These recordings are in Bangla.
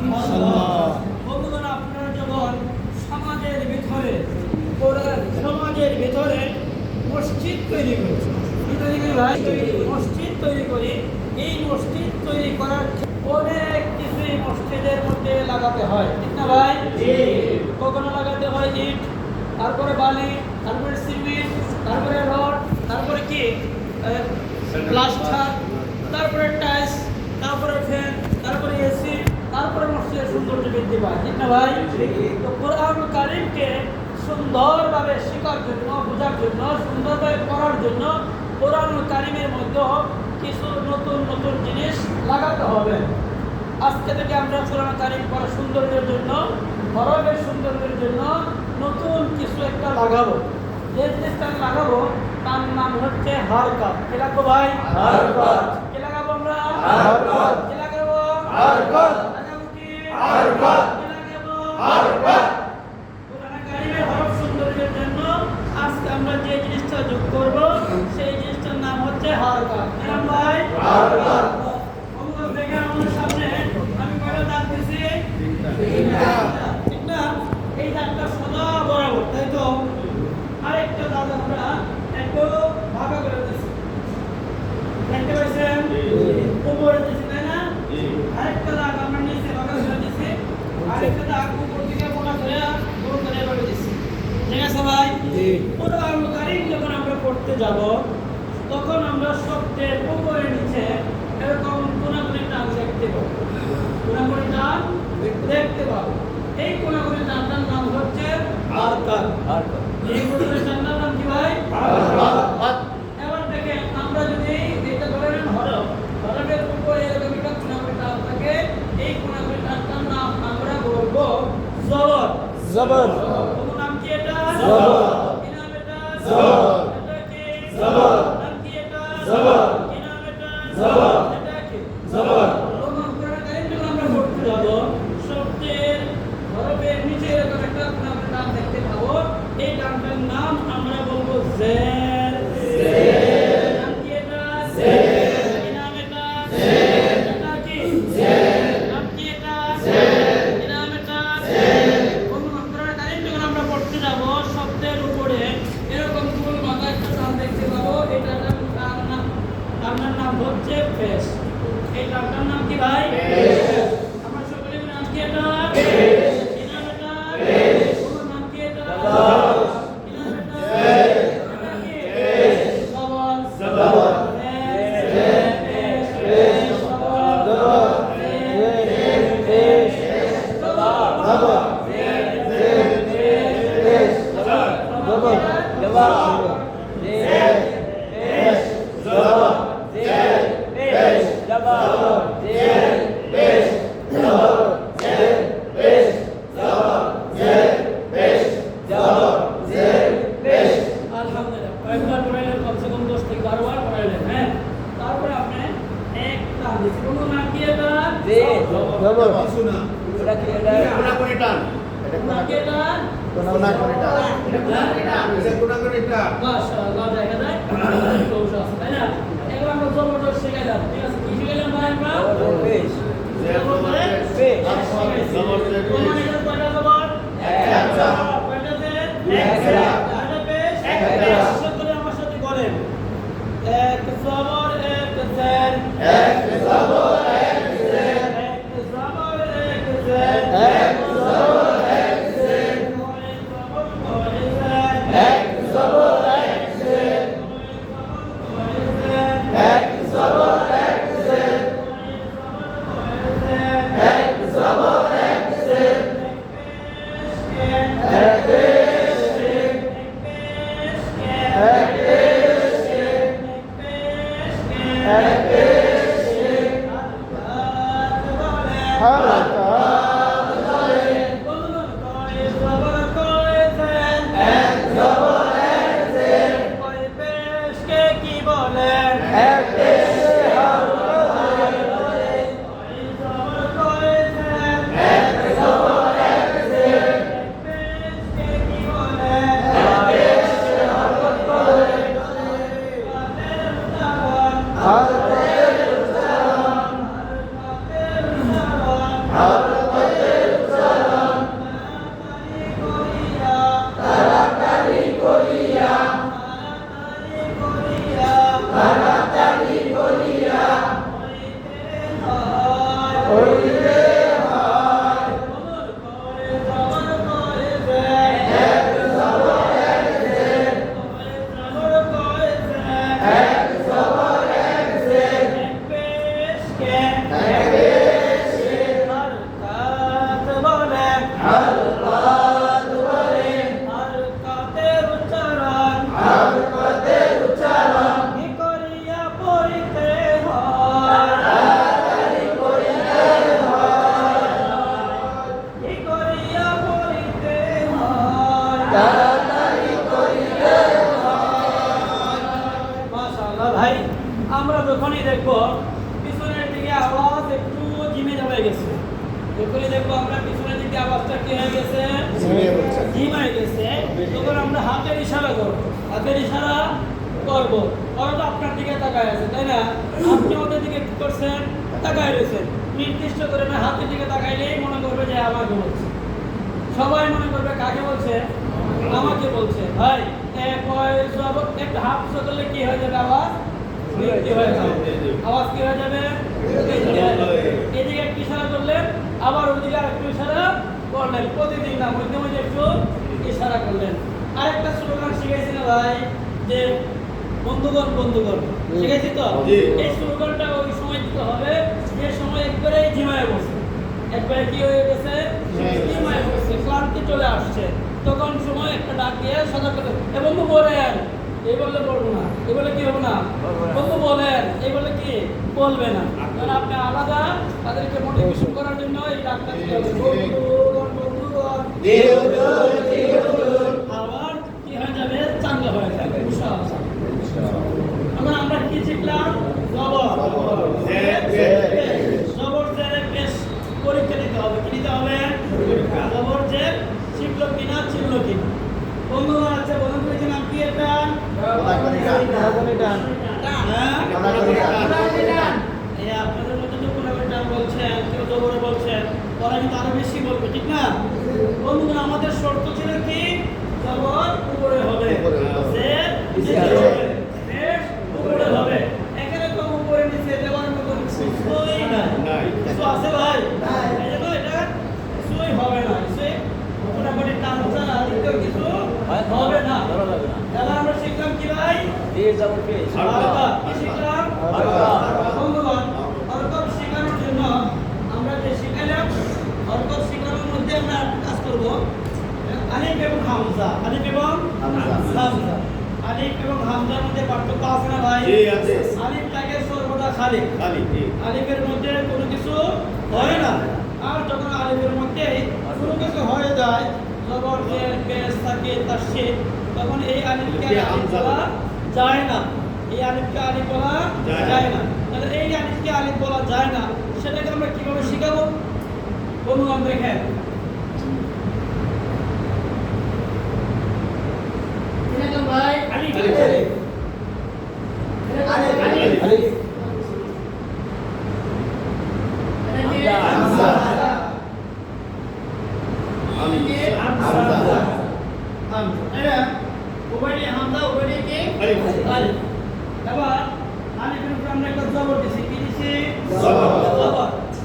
বন্ধুগণ, আপনারা যখন সমাজের ভিতরে মসজিদ তৈরি করি, মসজিদ তৈরি করি, এই মসজিদ তৈরি করার অনেক কিছুই মসজিদের মধ্যে লাগাতে হয়, ঠিক না ভাই? কখনো লাগাতে হয় ইট, তারপরে বালি, তারপরে সিমেন্ট, তারপরে রড, তারপরে কি প্লাস্টার, তারপরে টাইলস, তারপরে ফ্যান, তারপরে এসি, তারপরে মসজিদের সৌন্দর্য বৃদ্ধি পায়, ঠিক না ভাই? তো কোরআন কারীমকে সুন্দরভাবে শেখার জন্য, বোঝার জন্য, সুন্দরভাবে পড়ার জন্য কোরআন কারীমের মধ্যে কিছু নতুন নতুন জিনিস লাগাতে হবে। আজকে থেকে আমরা কোরআন কারীম পড়ার সৌন্দর্যের জন্য, ঘরের সৌন্দর্যের জন্য নতুন কিছু একটা লাগাবো। যে জিনিসটা লাগাবো তার নাম হচ্ছে হারকাত। কি লাগাবো ভাই? হারকাত। কি লাগাবো আমরা? হারকাত। কি লাগাবো? হারকাত। লাগাবো কি? হারকাত। কি লাগাবো? হারকাত। কোরআন কারীমের হরফ সৌন্দর্যের জন্য আজকে আমরা যে জিনিসটা যোগ করব সেই জিনিসটার নাম হচ্ছে হারকাত। কি নাম ভাই? হারকাত। অঙ্গন থেকে আমাদের সামনে আমি কয়টা দাগ দিয়েছি? ঠিক না? এই দাগটা সদা বরাবর, তাই তো? আরেকটা দাগ আমরা একটু ভাগা করে দিয়েছি, দেখতে পাচ্ছেন? উপরে দিয়েছি, তাই না? আরেকটা দাগ আমরা নিচে ভাগা করে দিয়েছি, আরেকটা দাগ উপর থেকে মোটা করে গোল করে এভাবে দিয়েছি, ঠিক আছে ভাই? কোরআন কারীম যখন আমরা পড়তে যাব তখন আমরা শব্দের উপরে নিচে এরকম কোনাকুনি টান দেখতে পাবো, কোনাকুনি টান দেখতে পাবো। এই কোনাকুনি টানটার নাম হচ্ছে হারকাত। এই কোনাকুনি টানটার নাম কি ভাই? হারকাত। এবার দেখেন, আমরা যদি এটা ধরে নেন হরফ, হরফের উপরে এরকম একটা কোনাকুনি টান থাকে, এই কোনাকুনি টানটার নাম আমরা বলবো জবর। জবর। ওর নাম কি এটা? জবর। কি নাম এটা? জবর। এটা কি? জবর। নাম কি এটা? জবর। কি নাম এটা? জবর। এটা কি? জবর। কোরআন কারীম যখন আমরা পড়তে যাব শব্দের হরফের নিচে এরকম একটা কোনাকুনি টান দেখতে পাবো, এই টানটার নাম আমরা বলবো জের। জের। নাম কি এটা? জের। কি নাম এটা? জের। এটা কি? জের। নাম কি এটা? জের। কি নাম এটা? জের। কোরআন কারীম যখন আমরা পড়তে যাব শব্দের উপরে এরকম গোল মাথা একটা টান দেখতে পাবো, এটার নাম হচ্ছে পেশ। এই টানটার নাম কি ভাই? পেশ। আমরা সকলে নাম কি এটা? পেশ। কি নাম এটা? পেশ। ওর নাম কি এটা? জবর। কি নাম এটা? পেশ। এটা কি? পেশ। জবর। জবর। পেশ। পেশ। পেশ। জবর। জবর। পেশ। পেশ। জবর। জবর। পেশ। পেশ। জবর। জবর। জবর। মাশাআল্লাহ, দেখা যায় তাই না? এবার আমরা জবরদস্ত শিখে যাব, ঠিক আছে? কি শিখলাম ভাই আমরা? পেশ। জবরদস্ত পেশ। জবরদস্ত পেশ। কয়টা জবর? একটা। কয়টা জের? একটা। কয়টা পেশ? একটা। সকলে আমার সাথে বলেন, এক জবর এক জের, এক জবর এক জের, এক জবর এক জের, এক জবর এক জের, এক জবর এক জের, এক জবর এক জের, এক জবর এক জের, এক পেশ, এক পেশ, এক পেশ, হারকাত। হারকাত। ভাই আমরা যখনই দেখবো পিছনের দিকে আওয়াজ একটু জিমে হয়ে গেছে, যখনই দেখবো আমরা পিছনের দিকে আওয়াজটা কি হয়ে গেছে, জিম হয়ে গেছে, তখন আমরা হাতের ইশারা করবো, হাতের ইশারা করবো। ওরা তো আপনার দিকে তাকায় আছে, তাই না? আপনি ওদের দিকে কি করছেন, তাকায় রয়েছেন। নির্দিষ্ট করে না হাতের দিকে তাকাইলেই মনে করবে যে আমাকে বলছে, সবাই মনে করবে কাকে বলছে, আমাকে বলছে। ভাই একটা হাফ করলে কি হয়ে যাবে, আওয়াজ বৃদ্ধি হয়ে যাবে, আওয়াজ কি হয়ে যাবে, এদিকে একটু ইশারা করলেন, আবার ওইদিকে আরেকটু ইশারা করলেন, প্রতিদিন না মধ্যে মধ্যে একটু ইশারা করলেন। আরেকটা স্লোগান শিখাইছি না ভাই, যে বন্ধুগণ বন্ধুগণ, শিখাইছি তো? এই স্লোগানটা ওই সময় দিতে হবে যে সময় একবারে ঝিমায় বসে, একবারে কি হয়ে গেছে, ঝিমায় বসে, ক্লান্তি চলে আসছে, তখন সময় একটা ডাক দিয়ে সজাগ করতে, এবং বলেন, এই বললে বলবো না, এই বলে কি হবে না, বন্ধু বলেন, এই বলে কি বলবে না। কারণ আপনি আলাদা তাদেরকে মোটিভেশন করার জন্য এই ডাকটা দিতে হবে, বন্ধুগণ বন্ধুগণ, আবার কি হয়ে যাবে, চাঙ্গা হয়ে যাবে। আমরা কি শিখলাম, জবর জবর জেরে পেশ পরীক্ষা দিতে হবে, কি দিতে হবে, জবর জের শিখলো কিনা, চিনলো কিনা। বন্ধুগণ আছে, বন্ধুদের নাম কি, এটা আপনাদের মধ্যে তো কোনো একটা বলছেন, কেউ জবরে বলছেন, ওরা কিন্তু আরো বেশি বলবে, ঠিক না? বন্ধুগণ আমাদের শর্ত ছিল কি, জবর উপরে হবে, উপরে হবে, এখানে তো উপরে নিচে দেওয়ার মতো কিছুই নাই, কিছু আছে ভাই, এই জন্য এটা কিছুই হবে না, মোটামুটি টানটা দ্বিতীয় কিছু হবে না। তাহলে আমরা শিখলাম কি ভাই, কি শিখলাম, বন্ধুগণ হরকত শেখানোর জন্য আমরা যে শিখাইলাম, হরকত শেখানোর মধ্যে আমরা কাজ করব আলিফ এবং হামজা, আলিফ এবং হামজা, আলিফ এবং হামজার মধ্যে পার্থক্য আছে না ভাই? জি আছে। আলিফ থাকে সর্বদা খালি, আলিফের মধ্যে কোনো কিছু হয় না, আর যখন আলিফের মধ্যে কোনো কিছু হয়ে যায়, জবর জের পেশ থাকে তাসদীদ, তখন এই আলিফকে আলিফ বলা যায় না, এই আলিফকে আলিফ বলা যায় না। তাহলে এই আলিফকে আলিফ বলা যায় না, সেটাকে আমরা কিভাবে শিখাবো বন্ধুগণ দেখেন। ভাই আলিফ আলিফ আলিফ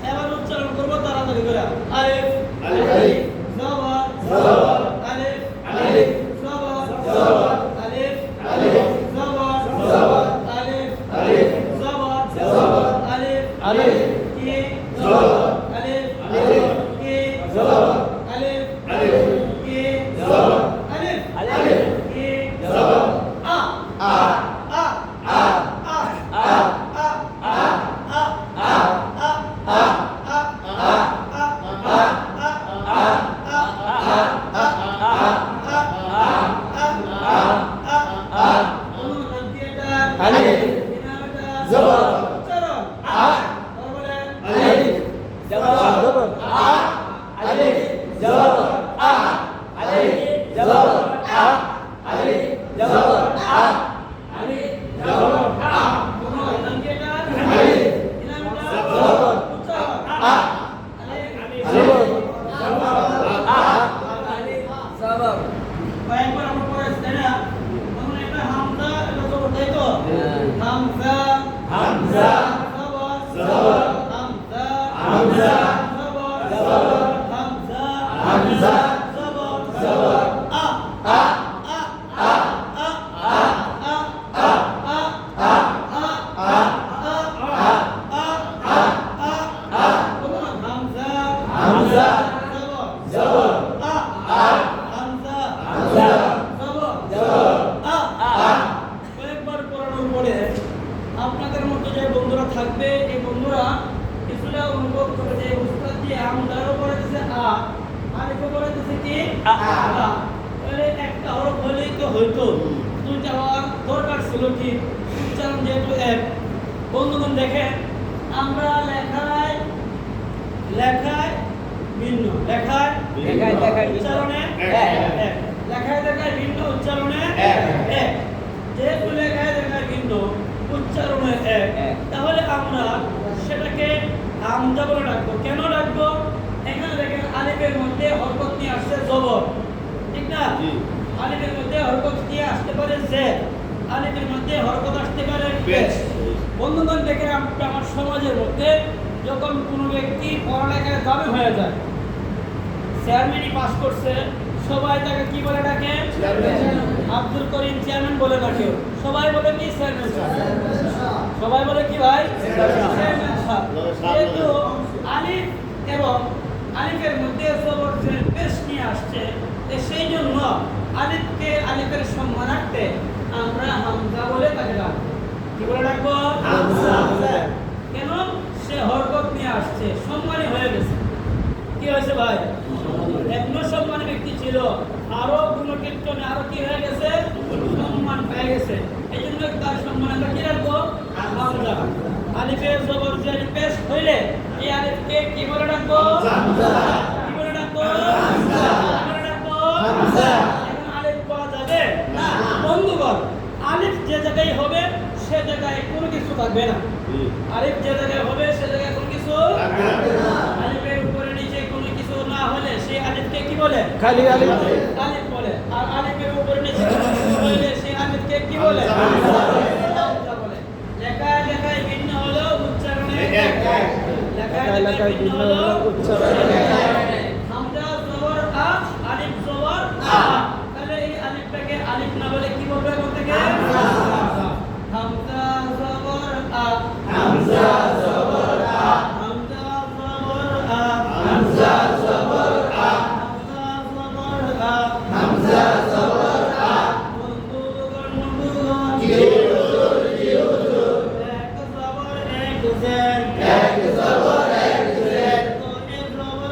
এবার উচ্চারণ করবো তাড়াতাড়ি করে, আলিফ আলিফ জবর জবর, আলিফ আলিফ জবর জবর, আলিফ আলিফ জবর জবর, আলিফ আলিফ জবর জবর, আলিফ আলিফ কি জবর, আলিফ আলিফ কি জবর, আলিফ আলিফ কি জবর, আলিফ আলিফ কি জবর, আ আ আ আ আ আ Hamza, Hamza, Hamza, Hamza, Hamza. Hamza Hamza জবর জবর আ আ আ আ আ আ আ আ আ আ হামজা জবর আ হামজা জবর আ কয়েকবার পড়ানোর পরে আপনাদের মতো যে বন্ধুরা থাকবে এই বন্ধুরা কিছুটা অনুভব করে যে উস্তাদ দিয়ে আমদারও পড়াতেছে আলিফও পড়াতেছে কি তাহলে একটা হরফ হলেই তো হইতো দুইটা হওয়ার দরকার ছিল কি উচ্চারণ যেহেতু এক। বন্ধুগণ দেখেন আমরা লেখায় ভিন্ন উচ্চারণে এক লেখায় ভিন্ন উচ্চারণে এক যেহেতু লেখায় ভিন্ন উচ্চারণে এক তাহলে আমরা সেটাকে হামজা বলে ডাকবো। কেন ডাকবো? এখানে দেখেন আলিফের মধ্যে হরকত নিয়ে আসছে জবর, ঠিক না? আলিফের মধ্যে হরকত নিয়ে আসতে পারে জের, আলিফের মধ্যে হরকত আসতে পারে পেশ। বন্ধুগণ দেখেন আমার সমাজের মধ্যে যখন কোনো ব্যক্তি পড়ালেখায় দামি হয়ে যায়, চেয়ারম্যানই পাস করছে, সবাই তাকে কি বলে ডাকে? আব্দুল করিম চেয়ারম্যান বলে ডাকে। সবাই বলে কি চেয়ারম্যান সাহেব, সবাই বলে কি ভাই চেয়ারম্যান সাহেব। যেহেতু আলিফ এবং আলিফের মধ্যে জবর পেশ নিয়ে আসছে, সেই জন্য আলিফের সম্মানার্থে আমরা হামজা বলে তাকে ডাকবো। কি বলে ডাকবো? হামজা। কেন? সে হরকত নিয়ে আসছে, সম্মানী হয়ে গেছে। কি হয়েছে ভাই? এমন সম্মানী ব্যক্তি ছিল, আরো গুণকীর্তনে আরো কি হয়ে গেছে? সম্মান পেয়ে গেছে। এই জন্য তার সম্মান আমরা কি রাখবো? হামজা। আলিফের জবর জের পেশ হইলে এই আলিফকে কি বলে ডাকবো? হামজা। কি বলে ডাকবো? হামজা। কি বলে ডাকবো? হামজা। এখন আলিফ পাওয়া যাবে না। বন্ধুগণ, আলিফ যে জায়গায় হবে সে জায়গায় কোনো কিছু থাকবে না। আলিফ যে জায়গায় হবে সে জায়গায় কোনো কিছু থাকবে না। আলিফের উপরে নিচে কোনো কিছু না হলে সেই আলিফকে কি বলে? খালি আলিফ বলে। আর আলিফের উপরে নিচে কোনো কিছু হলে সেই আলিফকে কি বলে? হামজা বলে। লেখায় ভিন্ন হলো উচ্চারণে এক। লেখায় ভিন্ন হলো উচ্চারণে এক। হামজা জবর আ, আলিফ জবর আ। তাহলে এই আলিফটাকে আলিফ না বলে কি বলবে এখন থেকে? হামজা জবর আ, হামজা জবর আ, হামজা জবর আ, হামজা জবর আ, হামজা জবর আ, হামজা জবর আ। বন্ধুগণ জি হুজুর এক জবর এক জের, এক জবর এক জের, এক জবর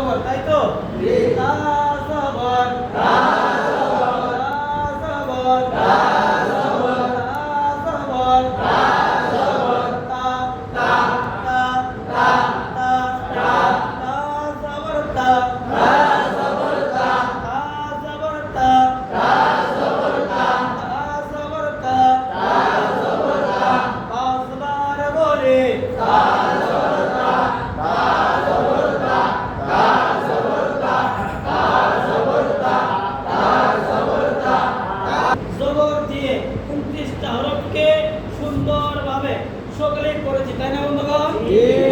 জবর, তাই তো? তা জবর, তা জবর, তা জবর, তা জবর, তা তা তা তা তা তা জবর, তা জবর, তা জবর, তা জবর, তা জবর, তা জবর, তা পাঁচবার বলে জবর দিয়ে 29টা হরফকে সুন্দরভাবে সকলেই পড়েছি, তাই না বন্ধুগণ?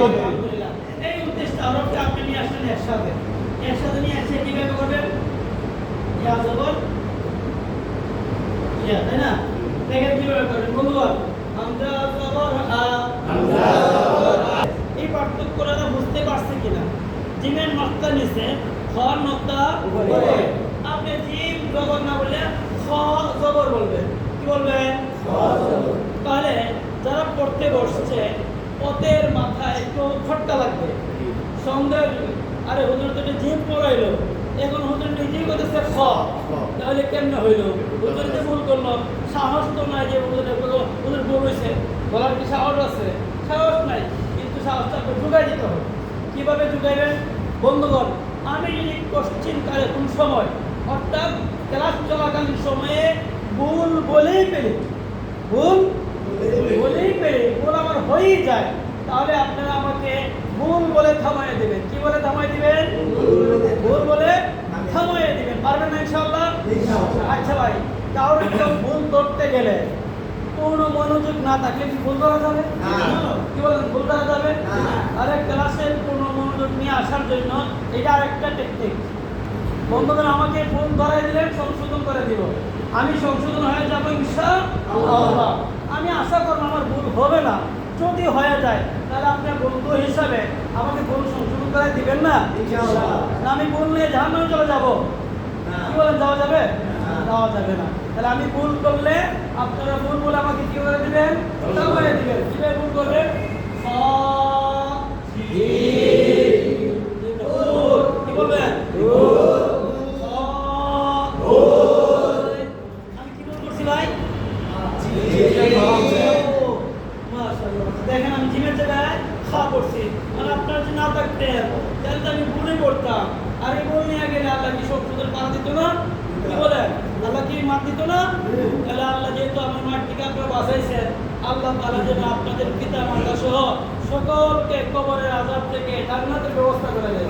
আলহামদুলিল্লাহ। এই 29টা হরফকে আপনি নিয়ে আসলেন একসাথে নিয়ে এসে কিভাবে করবেন? ইয়া জবর ইয়া, তাই না? দেখেন কিভাবে করবেন বন্ধুগণ। হামজা জবর আ, হামজা জবর আ। এই পার্থক্যটা বুঝতে পারছি কিনা? জিমের নক্তা নিচে, খ নক্তা উপরে। আপনি জিম জবর না বললে খ জবর বলবেন। কি বলবেন? খ জবর। তাহলে যারা পড়তে বসছে ওদের মাথায় একটু খটকা লাগবে, সন্দেহ। আরে হুজুর তো এটা জিম পড়াইলো, এখন হুজুর নিজেই করতেছে খ, তাহলে কেমনে হইলো? হুজুর যে ভুল করলো, সাহস তো নাই যে হুজুর ভুল হয়েছে বলার কি সাহস আছে? সাহস নাই, কিন্তু সাহসটা ঢুকাই দিতে হবে। কিভাবে ঢুকাইবেন বন্ধুগণ? আমি যদি কোশ্চিন কালে কোন সময়, অর্থাৎ ক্লাস চলাকালীন সময়ে ভুল বলেই পেলে, ভুল আমার হয়েই যায়, তাহলে আপনারা আমাকে ভুল বলে থামাইয়ে দেবেন। কি বলে থামাই দিবেন? ভুল বলে থামাইয়ে দিবেন। পারবেন না ইনশাআল্লাহ? আচ্ছা ভাই, কারোর কেউ ভুল ধরতে গেলে পূর্ণ মনোযোগ না থাকলে কি ভুল ধরা যাবে? কি বলেন, ভুল ধরা যাবে? আরে ক্লাসে পূর্ণ মনোযোগ নিয়ে আসার জন্য এটা আরেকটা টেকনিক। বন্ধুদের আমাকে ভুল ধরাই দিলেন, সংশোধন করে দিব, আমি সংশোধন হয়ে যাবো ইনশাআল্লাহ। আমি আশা করবো আমার ভুল হবে না। যদি হয়ে যায় তাহলে আপনার বন্ধু হিসাবে আমাকে ভুল সংশোধন করে দিবেন না? না আমি ভুল নিয়ে জাহান্নামে চলে যাবো? কি বলেন, যাওয়া যাবে? যাওয়া যাবে না। তাহলে আমি ভুল করলে আপনারা ভুল বলে আমাকে কি করে দিবেন? করে দিবেন। কিভাবে ভুল করবেন? কি বলবেন? আমি কি ভুল করছি ভাই? দেখেন আমি জিমের জায়গায় খা করছি, আর আপনারা যদি না থাকতেন তাহলে তো আমি ভুলে করতাম। আর এই ভুল নিয়ে গেলে আল্লাহ কি সব সুদের পাড়া দিত না? কি বলেন, আল্লাহ কি মার দিত না? তাহলে আল্লাহ যেহেতু আমার মাঠ থেকে আপনারা বাঁচাইছেন, আল্লাহ তাআলা যেন আপনাদের পিতা মাতা সহ সকলকে কবরের আযাব থেকে জান্নাতের ব্যবস্থা করে দেন।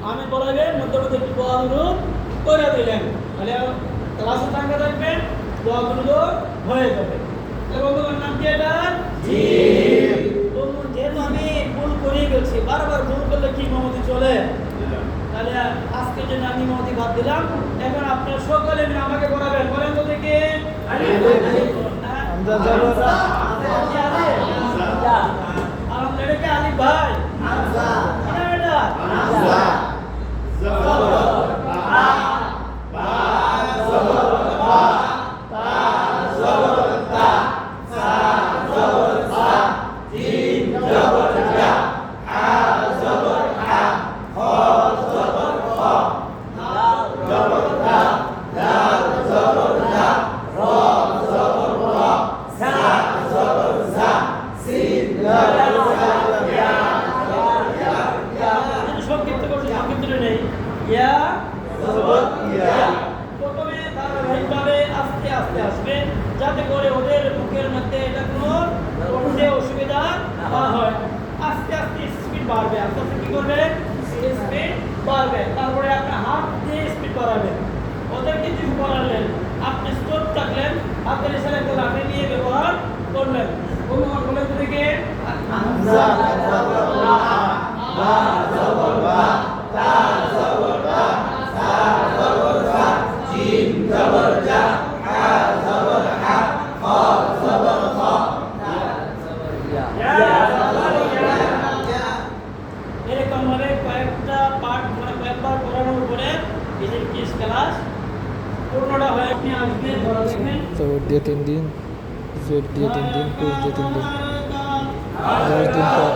আমি বলাগে মধ্যবর্তী একটু দোয়া অনুরোধ করে দিলেন, তাহলে ক্লাসে থাকা থাকবেন, দোয়া অনুরোধ হয়ে যাবে। বন্ধুগণ, নাম কি এটা? যেহেতু আমি ভুল করেই গেছি, বারবার ভুল করলে কি ইমামতি চলে? তাহলে আজকের জন্য আমি ইমামতি বাদ দিলাম। এখন আপনারা সকলে মিলে আমাকে পড়াবেন। বলেন তো দেখি। আলহামদুলিল্লাহ। আলিফ ভাই, সংক্ষিপ্ত করছি, সংক্ষিপ্ত নেই। প্রথমে ধারাবাহিকভাবে আস্তে আস্তে আসবে, যাতে করে ওদের মুখের মধ্যে এটা কোনো পড়তে অসুবিধা না হয়। আস্তে আস্তে স্পিড বাড়বে, আস্তে আস্তে কি করবে? স্পিড বাড়বে। তারপরে আপনি হাত দিয়ে স্পিড বাড়াবেন। ওদেরকে যদি পড়ালেন, আপনি স্টোর থাকলেন, হাতের ইশারা একটা লাঠি নিয়ে ব্যবহার করলেন। অনুমান বলেন তো দেখে। এরকম ভাবে কয়েকটা পার্ট, মানে কয়েকবার পড়ানোর পরে এই কিস ক্লাস পূর্ণটা হয়ে আপনি আসবে। ধরা দেখবেন জবর দিয়ে 3 দিন, জেড দিয়ে 3 দিন, পেশ দিয়ে 3 দিন, 10 দিন পর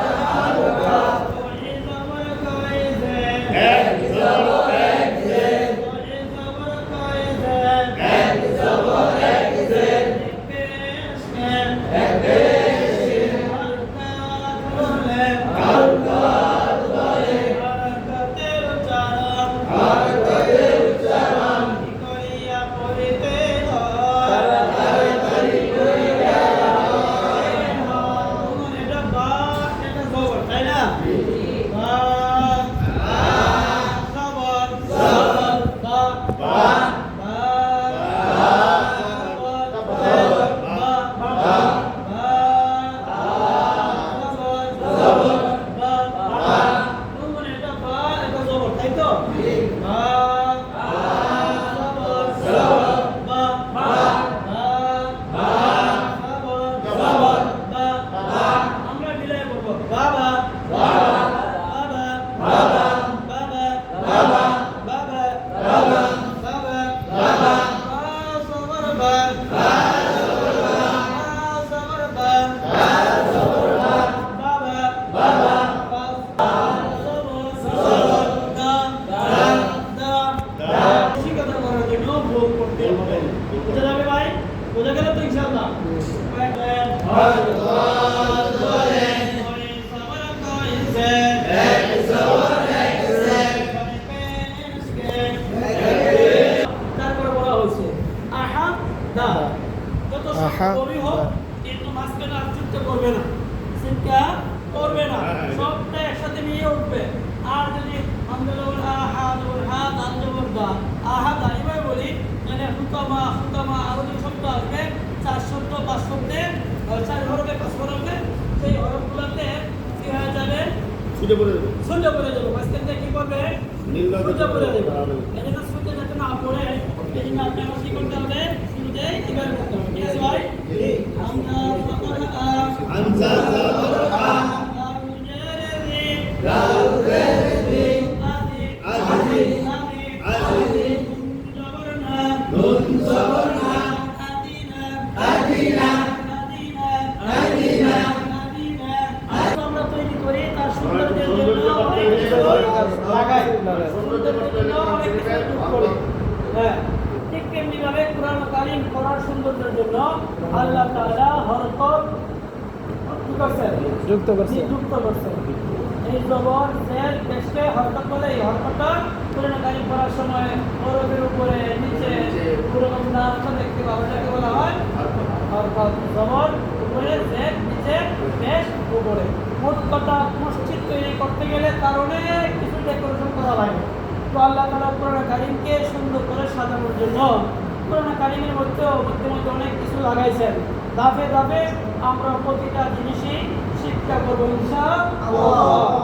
ছুটে পড়ে যাবে সোজা পড়ে যাবে মাঝখান থেকে কি করবে নীল নদের সোজা পড়ে যাবে দাঁড়াবে। এই জন্য সোজা যাতে না পড়ে এই জন্য আপনি আমার কি করতে হবে শুরুতেই এবার করতে হবে ঠিক আছে ভাই আমরা আমজা জাবরআ আদি আদি নুন জবরনা আদিনা আমরা তৈরি করি তার সৌন্দর্যের জন্য অনেক কিছু লাগাই সৌন্দর্যের জন্য অনেক কিছু যোগ করি হ্যাঁ ঠিক তেমনি ভাবে কোরআন কারীম পড়ার সৌন্দর্যের জন্য আল্লাহ তাআলা হরকত কি করছেন যুক্ত করছে যুক্ত করছেন এই জবর জের পেশকে হরকত বলে এই হরকতটা কোরআন কারীম পড়ার সময় হরফের উপরে নিচে পুরো নামটা দেখতে পাবো এটাকে বলা হয় হরকত জবর উপরে জের নিচে পেশ উপরে মোট কথা মসজিদ তৈরি করতে গেলে তার অনেক কিছু ডেকোরেশন করা লাগে তো আল্লাহ তাআলা কোরআন কারীমকে সুন্দর করে সাজানোর জন্য কোরআন কারীমের মধ্যে মধ্যে অনেক কিছু লাগাইছেন ধাপে ধাপে আমরা প্রতিটা জিনিসই শিক্ষা করবো ইনশাআল্লাহ